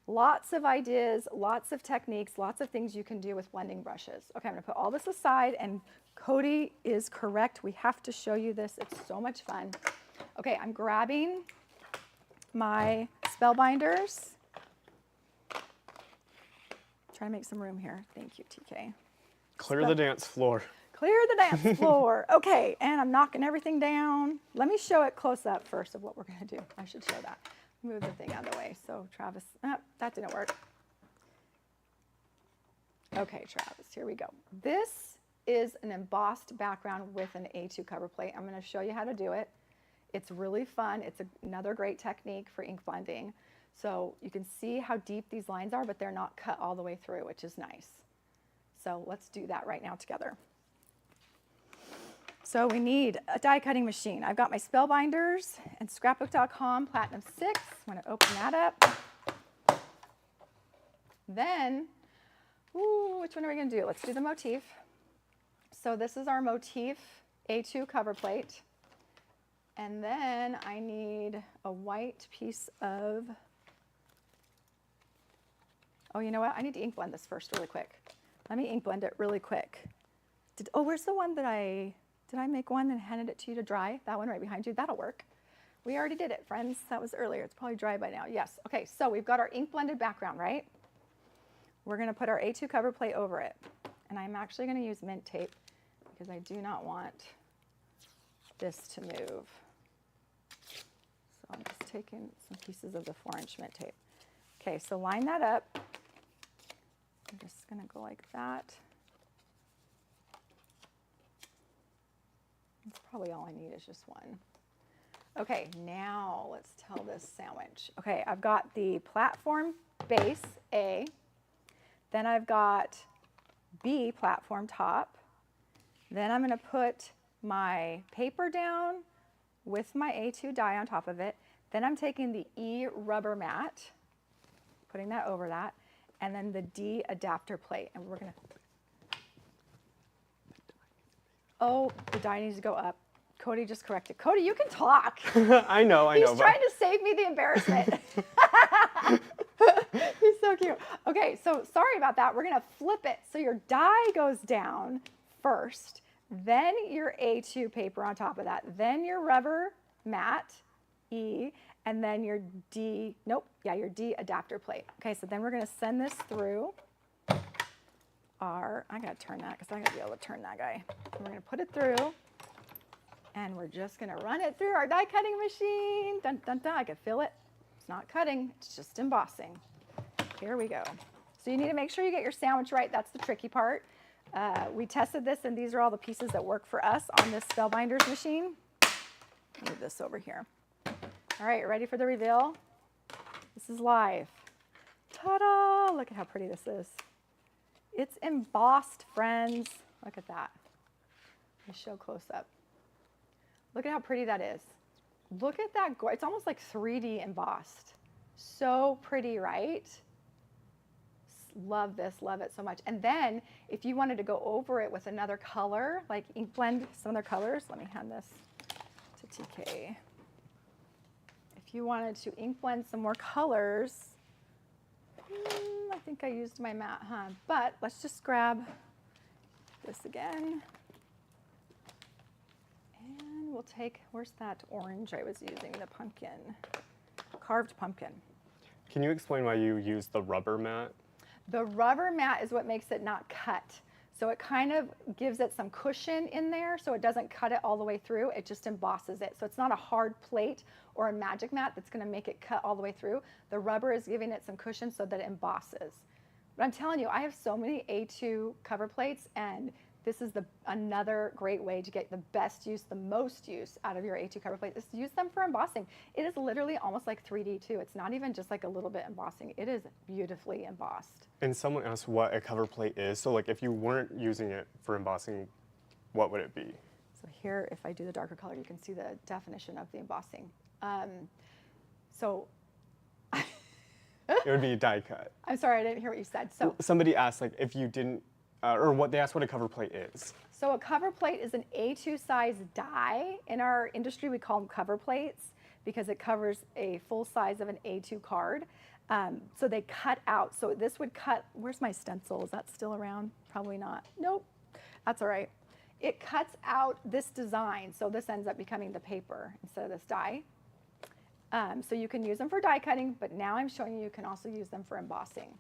lots of ideas, lots of techniques, lots of things you can do with blending brushes. Okay, I'm gonna put all this aside, and Cody is correct. We have to show you this. It's so much fun. Okay, I'm grabbing my spellbinders. Try to make some room here. Thank you, TK. Clear the dance floor. Clear the dance floor. Okay, and I'm knocking everything down. Let me show it close up first of what we're gonna do. I should show that. Move the thing out of the way. So Travis, that didn't work. Okay, Travis, here we go. This is an embossed background with an A2 cover plate. I'm gonna show you how to do it. It's really fun. It's another great technique for ink blending. So you can see how deep these lines are, but they're not cut all the way through, which is nice. So let's do that right now together. So we need a die cutting machine. I've got my spellbinders and Scrapbook.com Platinum 6. I'm gonna open that up. Then, which one are we gonna do? Let's do the motif. So this is our motif A2 cover plate. And then I need a white piece of, oh, you know what? I need to ink blend this first really quick. Let me ink blend it really quick. Where's the one that did I make one and handed it to you to dry? That one right behind you, that'll work. We already did it, friends. That was earlier. It's probably dry by now. Yes, okay, so we've got our ink blended background, right? We're gonna put our A2 cover plate over it. And I'm actually gonna use mint tape because I do not want this to move. So I'm just taking some pieces of the 4-inch mint tape. Okay, so line that up. I'm just gonna go like that. That's probably all I need is just one. Okay, now let's tell this sandwich. Okay, I've got the platform base, A. Then I've got B, platform top. Then I'm gonna put my paper down with my A2 die on top of it. Then I'm taking the E rubber mat, putting that over that, and then the D adapter plate. And we're gonna, oh, the die needs to go up. Cody just corrected. Cody, you can talk. I know. He's trying to save me the embarrassment. He's so cute. Okay, so sorry about that. We're gonna flip it. So your die goes down first, then your A2 paper on top of that, then your rubber mat, E, and then your D, your D adapter plate. Okay, so then we're gonna send this through I gotta turn that because I gotta be able to turn that guy. And we're gonna put it through And we're just gonna run it through our die cutting machine. Dun, dun, dun, I can feel it. It's not cutting, it's just embossing. Here we go. So you need to make sure you get your sandwich right. That's the tricky part. We tested this, and these are all the pieces that work for us on this Spellbinders machine. Move this over here. All right, ready for the reveal? This is live. Ta-da! Look at how pretty this is. It's embossed, friends. Look at that. Let me show close up. Look at how pretty that is. Look at that. It's almost like 3D embossed. So pretty, right? Love this, love it so much. And then if you wanted to go over it with another color, like ink blend some other colors, let me hand this to TK. If you wanted to ink blend some more colors, I think I used my matte, huh? But let's just grab this again. And we'll take, where's that orange I was using, the pumpkin, carved pumpkin. Can you explain why you use the rubber mat? The rubber mat is what makes it not cut. So it kind of gives it some cushion in there so it doesn't cut it all the way through. It just embosses it. So it's not a hard plate or a magic mat that's going to make it cut all the way through. The rubber is giving it some cushion so that it embosses. But I'm telling you, I have so many A2 cover plates, and this is another great way to get the best use, the most use out of your A2 cover plate is to use them for embossing. It is literally almost like 3D too. It's not even just like a little bit embossing. It is beautifully embossed. And someone asked what a cover plate is. So like if you weren't using it for embossing, what would it be? So here, if I do the darker color, you can see the definition of the embossing. So it would be a die cut. I'm sorry, I didn't hear what you said. So somebody asked like if you didn't, or what they asked what a cover plate is. So a cover plate is an A2 size die. In our industry, we call them cover plates because it covers a full size of an A2 card. So they cut out. So this would cut, where's my stencil? Is that still around? Probably not. Nope, that's all right. It cuts out this design. So this ends up becoming the paper instead of this die. So you can use them for die cutting, but now I'm showing you can also use them for embossing.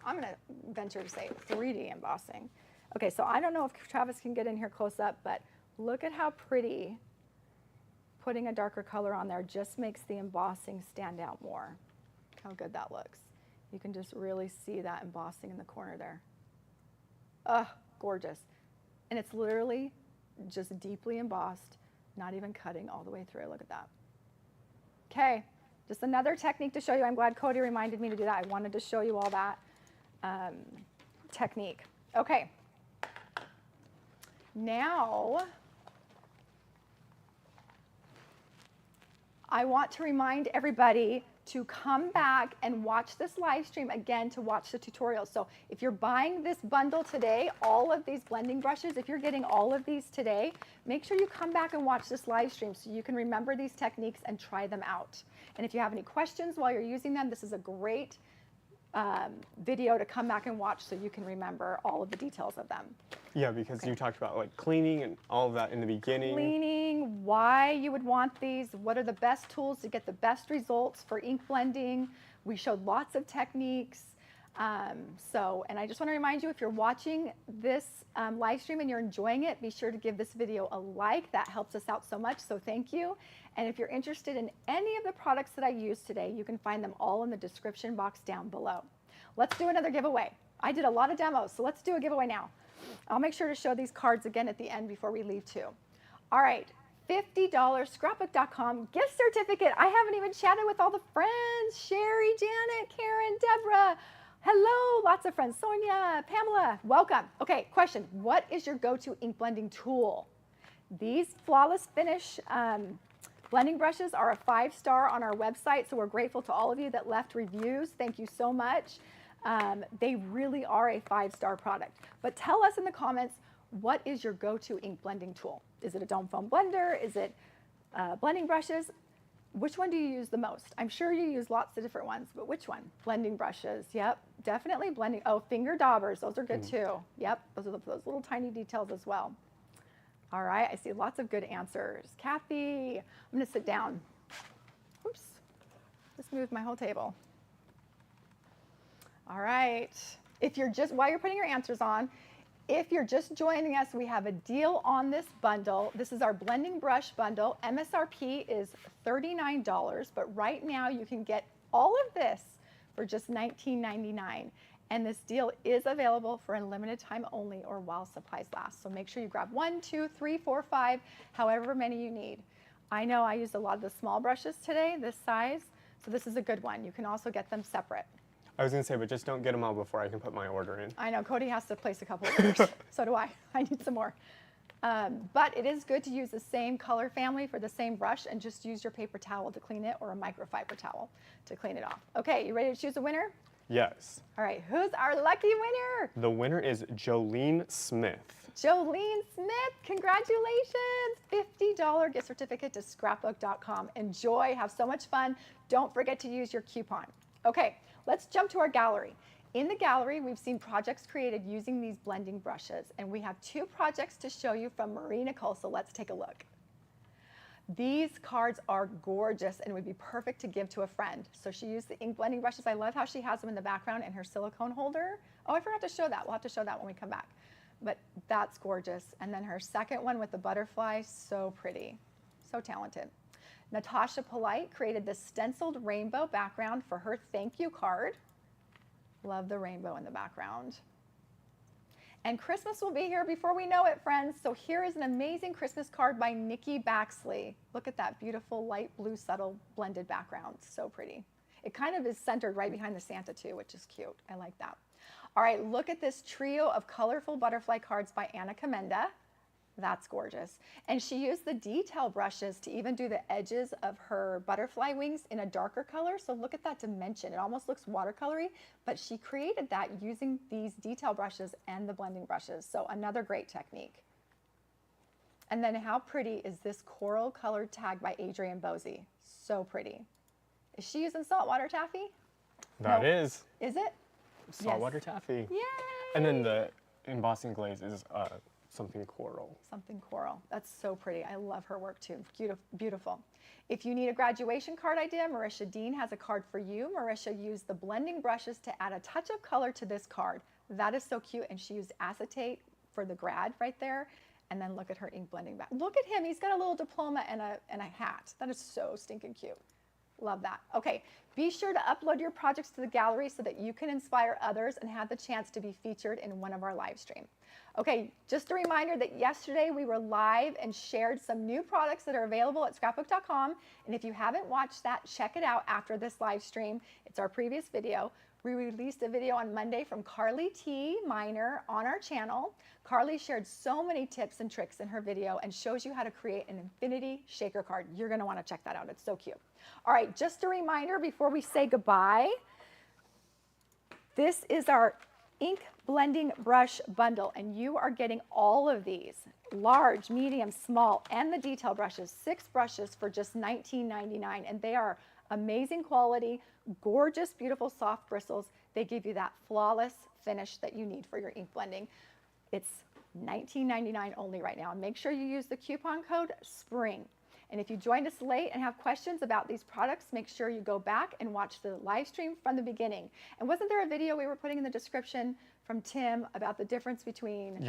I'm gonna venture to say 3D embossing. Okay, so I don't know if Travis can get in here close up, but look at how pretty putting a darker color on there just makes the embossing stand out more. How good that looks. You can just really see that embossing in the corner there. Ugh, gorgeous. And it's literally just deeply embossed, not even cutting all the way through. Look at that. Okay, just another technique to show you. I'm glad Cody reminded me to do that. I wanted to show you all that technique. Okay, now I want to remind everybody to come back and watch this live stream again to watch the tutorial. So if you're buying this bundle today, all of these blending brushes, if you're getting all of these today, make sure you come back and watch this live stream so you can remember these techniques and try them out. And if you have any questions while you're using them, this is a great video to come back and watch so you can remember all of the details of them. Yeah, because you talked about like cleaning and all of that in the beginning. Cleaning, why you would want these, what are the best tools to get the best results for ink blending. We showed lots of techniques. And I just want to remind you, if you're watching this live stream and you're enjoying it, be sure to give this video a like. That helps us out so much, so thank you. And if you're interested in any of the products that I used today, you can find them all in the description box down below. Let's do another giveaway. I did a lot of demos, so let's do a giveaway now. I'll make sure to show these cards again at the end before we leave too. All right, $50 Scrapbook.com gift certificate. I haven't even chatted with all the friends. Sherry, Janet, Karen, Deborah. Hello, lots of friends. Sonia, Pamela, welcome. Okay, question. What is your go-to ink blending tool? These Flawless Finish blending brushes are a 5-star on our website, so we're grateful to all of you that left reviews. Thank you so much. They really are a 5-star product. But tell us in the comments, what is your go-to ink blending tool? Is it a dome foam blender? Is it blending brushes? Which one do you use the most? I'm sure you use lots of different ones, but which one? Blending brushes, yep, definitely blending. Oh, finger daubers, those are good too. Yep, those are those little tiny details as well. All right, I see lots of good answers. Kathy, I'm gonna sit down. Oops, just moved my whole table. All right, if you're just, while you're putting your answers on, If you're just joining us, we have a deal on this bundle. This is our blending brush bundle. MSRP is $39, but right now you can get all of this for just $19.99. And this deal is available for a limited time only or while supplies last. So make sure you grab 1, 2, 3, 4, 5, however many you need. I know I used a lot of the small brushes today, this size, so this is a good one. You can also get them separate. I was going to say, but just don't get them all before I can put my order in. I know, Cody has to place a couple of orders. So do I. I need some more. But it is good to use the same color family for the same brush and just use your paper towel to clean it or a microfiber towel to clean it off. Okay, you ready to choose a winner? Yes. All right, who's our lucky winner? The winner is Jolene Smith. Jolene Smith, congratulations! $50 gift certificate to Scrapbook.com. Enjoy, have so much fun. Don't forget to use your coupon. Okay, let's jump to our gallery. In the gallery, we've seen projects created using these blending brushes, and we have 2 projects to show you from Marie Nicole, so let's take a look. These cards are gorgeous and would be perfect to give to a friend. So she used the ink blending brushes. I love how she has them in the background in her silicone holder. Oh, I forgot to show that. We'll have to show that when we come back. But that's gorgeous. And then her second one with the butterfly, so pretty, so talented. Natasha Polite created this stenciled rainbow background for her thank you card. Love the rainbow in the background. And Christmas will be here before we know it, friends. So here is an amazing Christmas card by Nikki Baxley. Look at that beautiful light blue subtle blended background. So pretty. It kind of is centered right behind the Santa too, which is cute. I like that. All right, look at this trio of colorful butterfly cards by Anna Commenda. That's gorgeous. And she used the detail brushes to even do the edges of her butterfly wings in a darker color. So look at that dimension. It almost looks watercolory, but she created that using these detail brushes and the blending brushes. So another great technique. And then how pretty is this coral colored tag by Adrienne Bosey? So pretty. Is she using saltwater taffy? That is. Is it? Saltwater taffy. Yay! And then the embossing glaze is something coral. Something coral. That's so pretty. I love her work too. Beautiful. If you need a graduation card idea, Marisha Dean has a card for you. Marisha used the blending brushes to add a touch of color to this card. That is so cute. And she used acetate for the grad right there. And then look at her ink blending back. Look at him. He's got a little diploma and a hat. That is so stinking cute. Love that. Okay, be sure to upload your projects to the gallery so that you can inspire others and have the chance to be featured in one of our live streams. Okay, just a reminder that yesterday we were live and shared some new products that are available at Scrapbook.com. And if you haven't watched that, check it out after this live stream. It's our previous video. We released a video on Monday from Carly T. Miner on our channel. Carly shared so many tips and tricks in her video and shows you how to create an infinity shaker card. You're gonna wanna check that out, it's so cute. All right, just a reminder before we say goodbye, this is our ink blending brush bundle, and you are getting all of these, large, medium, small, and the detail brushes, 6 brushes for just $19.99, and they are amazing quality, gorgeous, beautiful, soft bristles. They give you that flawless finish that you need for your ink blending. It's $19.99 only right now. And make sure you use the coupon code SPRING. And if you joined us late and have questions about these products, make sure you go back and watch the live stream from the beginning. And wasn't there a video we were putting in the description from Tim about the difference between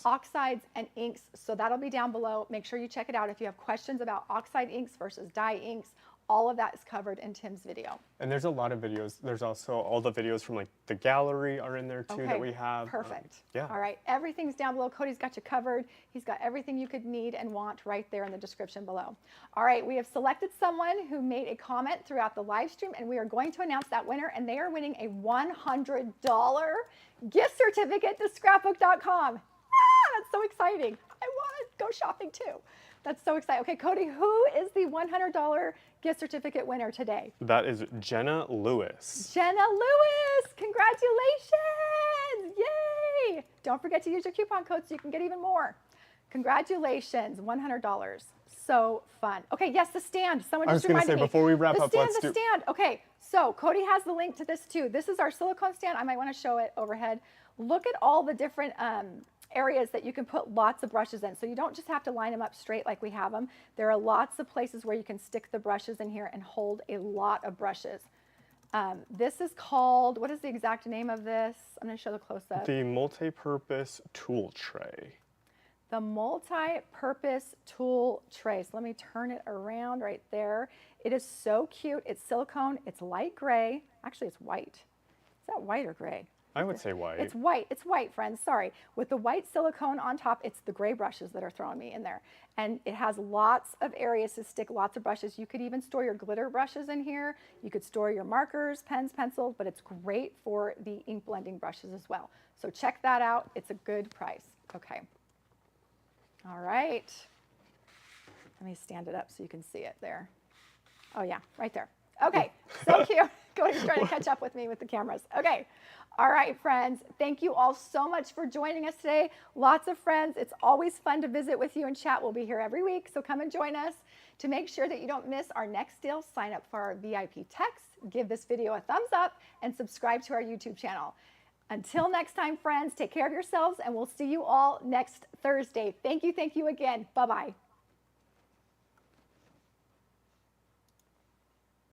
oxides and inks? So that'll be down below. Make sure you check it out if you have questions about oxide inks versus dye inks. All of that is covered in Tim's video. And there's a lot of videos. There's also all the videos from like the gallery are in there too that we have. Perfect. Yeah. All right, everything's down below. Cody's got you covered. He's got everything you could need and want right there in the description below. All right, we have selected someone who made a comment throughout the live stream, and we are going to announce that winner, and they are winning a $100 gift certificate to Scrapbook.com. That's so exciting. I want to go shopping too. That's so exciting. Okay, Cody, who is the $100 gift certificate winner today? That is Jenna Lewis. Jenna Lewis, congratulations! Yay! Don't forget to use your coupon code so you can get even more. Congratulations, $100. So fun. Okay, yes, the stand. Someone just reminded me. I was going to say, before we wrap up, let's do the stand. Okay, so Cody has the link to this too. This is our silicone stand. I might want to show it overhead. Look at all the different areas that you can put lots of brushes in. So you don't just have to line them up straight like we have them. There are lots of places where you can stick the brushes in here and hold a lot of brushes. This is called, what is the exact name of this? I'm going to show the close-up. The multi-purpose tool tray. The multi-purpose tool tray. So let me turn it around right there. It is so cute. It's silicone. It's light gray. Actually, it's white. Is that white or gray? I would say white. It's white. It's white, friends. Sorry. With the white silicone on top, it's the gray brushes that are throwing me in there. And it has lots of areas to stick lots of brushes. You could even store your glitter brushes in here. You could store your markers, pens, pencils, but it's great for the ink blending brushes as well. So check that out. It's a good price. Okay. All right. Let me stand it up so you can see it there. Oh yeah, right there. Okay, so cute. Cody's trying to catch up with me with the cameras. Okay. All right, friends. Thank you all so much for joining us today. Lots of friends. It's always fun to visit with you and chat. We'll be here every week, so come and join us. To make sure that you don't miss our next deal, sign up for our VIP text, give this video a thumbs up, and subscribe to our YouTube channel. Until next time, friends, take care of yourselves, and we'll see you all next Thursday. Thank you again. Bye-bye.